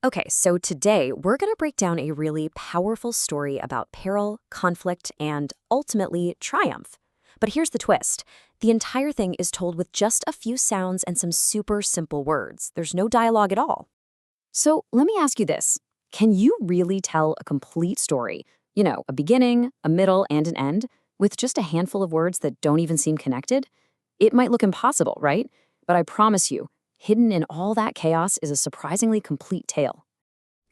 Okay, so today we're going to break down a really powerful story about peril, conflict, and ultimately triumph. But here's the twist. The entire thing is told with just a few sounds and some super simple words. There's no dialogue at all. So let me ask you this. Can you really tell a complete story? A beginning, a middle, and an end, with just a handful of words that don't even seem connected? It might look impossible, right? But I promise you, hidden in all that chaos is a surprisingly complete tale.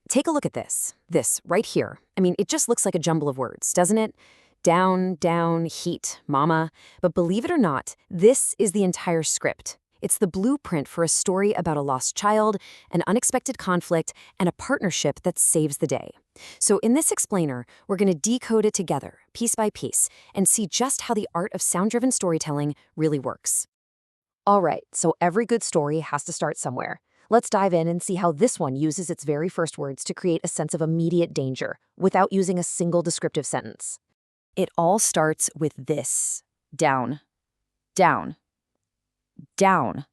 Take a look at this. This, right here. I mean, it just looks like a jumble of words, doesn't it? Down, down, heat, mama. But believe it or not, this is the entire script. It's the blueprint for a story about a lost child, an unexpected conflict, and a partnership that saves the day. So in this explainer, we're going to decode it together, piece by piece, and see just how the art of sound-driven storytelling really works. All right, so every good story has to start somewhere. Let's dive in and see how this one uses its very first words to create a sense of immediate danger without using a single descriptive sentence. It all starts with this: down, down, down.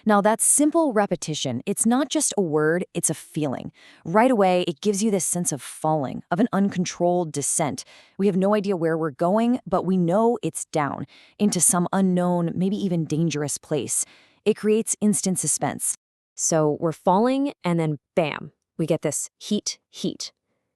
Now, that simple repetition, it's not just a word, it's a feeling. Right away, it gives you this sense of falling, of an uncontrolled descent. We have no idea where we're going, but we know it's down, into some unknown, maybe even dangerous place. It creates instant suspense. So we're falling, and then bam, we get this heat, heat.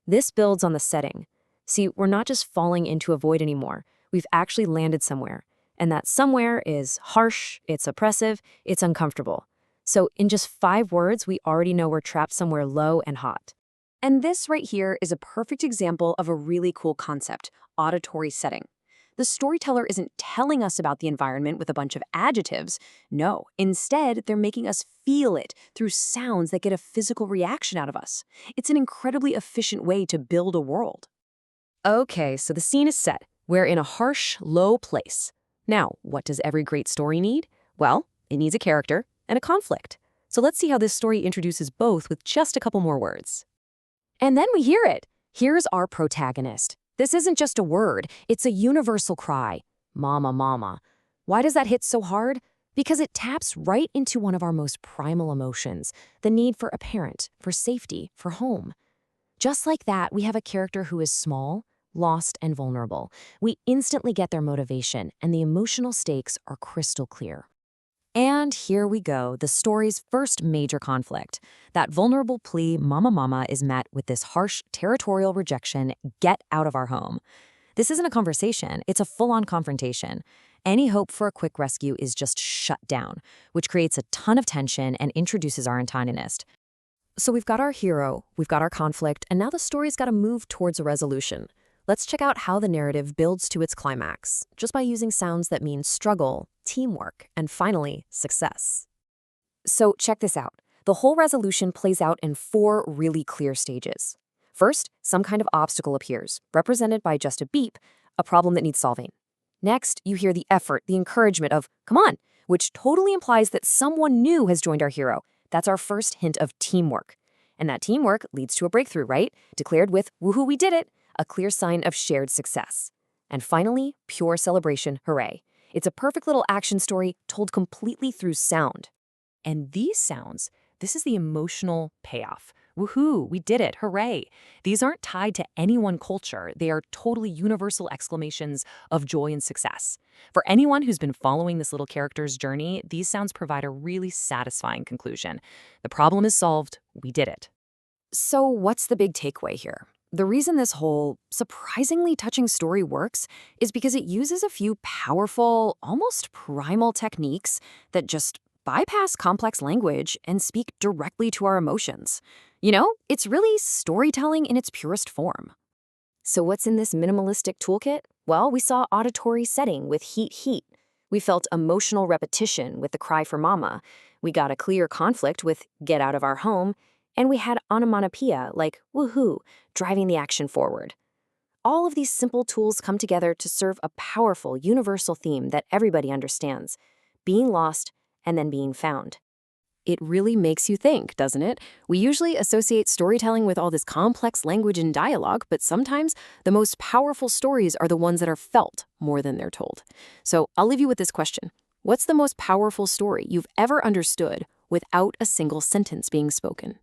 This builds on the setting. See, we're not just falling into a void anymore. We've actually landed somewhere. And that somewhere is harsh, it's oppressive, it's uncomfortable. So in just 5 words, we already know we're trapped somewhere low and hot. And this right here is a perfect example of a really cool concept: auditory setting. The storyteller isn't telling us about the environment with a bunch of adjectives. No, instead, they're making us feel it through sounds that get a physical reaction out of us. It's an incredibly efficient way to build a world. Okay, so the scene is set. We're in a harsh, low place. Now, what does every great story need? Well, it needs a character and a conflict. So let's see how this story introduces both with just a couple more words. And then we hear it. Here's our protagonist. This isn't just a word, it's a universal cry. Mama, mama. Why does that hit so hard? Because it taps right into one of our most primal emotions, the need for a parent, for safety, for home. Just like that, we have a character who is small, lost, and vulnerable. We instantly get their motivation, and the emotional stakes are crystal clear. And here we go, the story's first major conflict. That vulnerable plea, mama, mama, is met with this harsh, territorial rejection: get out of our home. This isn't a conversation, it's a full-on confrontation. Any hope for a quick rescue is just shut down, which creates a ton of tension and introduces our antagonist. So we've got our hero, we've got our conflict, and now the story's got to move towards a resolution. Let's check out how the narrative builds to its climax, just by using sounds that mean struggle, teamwork, and finally, success. So check this out. The whole resolution plays out in 4 really clear stages. First, some kind of obstacle appears, represented by just a beep, a problem that needs solving. Next, you hear the effort, the encouragement of, come on, which totally implies that someone new has joined our hero. That's our first hint of teamwork. And that teamwork leads to a breakthrough, right? Declared with, woohoo, we did it, a clear sign of shared success. And finally, pure celebration, hooray. It's a perfect little action story told completely through sound. And these sounds, this is the emotional payoff. Woohoo, we did it, hooray. These aren't tied to any one culture. They are totally universal exclamations of joy and success. For anyone who's been following this little character's journey, these sounds provide a really satisfying conclusion. The problem is solved, we did it. So what's the big takeaway here? The reason this whole surprisingly touching story works is because it uses a few powerful, almost primal techniques that just bypass complex language and speak directly to our emotions. It's really storytelling in its purest form. So what's in this minimalistic toolkit? Well, we saw auditory setting with heat, heat. We felt emotional repetition with the cry for mama. We got a clear conflict with get out of our home. And we had onomatopoeia, like woohoo, driving the action forward. All of these simple tools come together to serve a powerful, universal theme that everybody understands: being lost and then being found. It really makes you think, doesn't it? We usually associate storytelling with all this complex language and dialogue, but sometimes the most powerful stories are the ones that are felt more than they're told. So I'll leave you with this question. What's the most powerful story you've ever understood without a single sentence being spoken?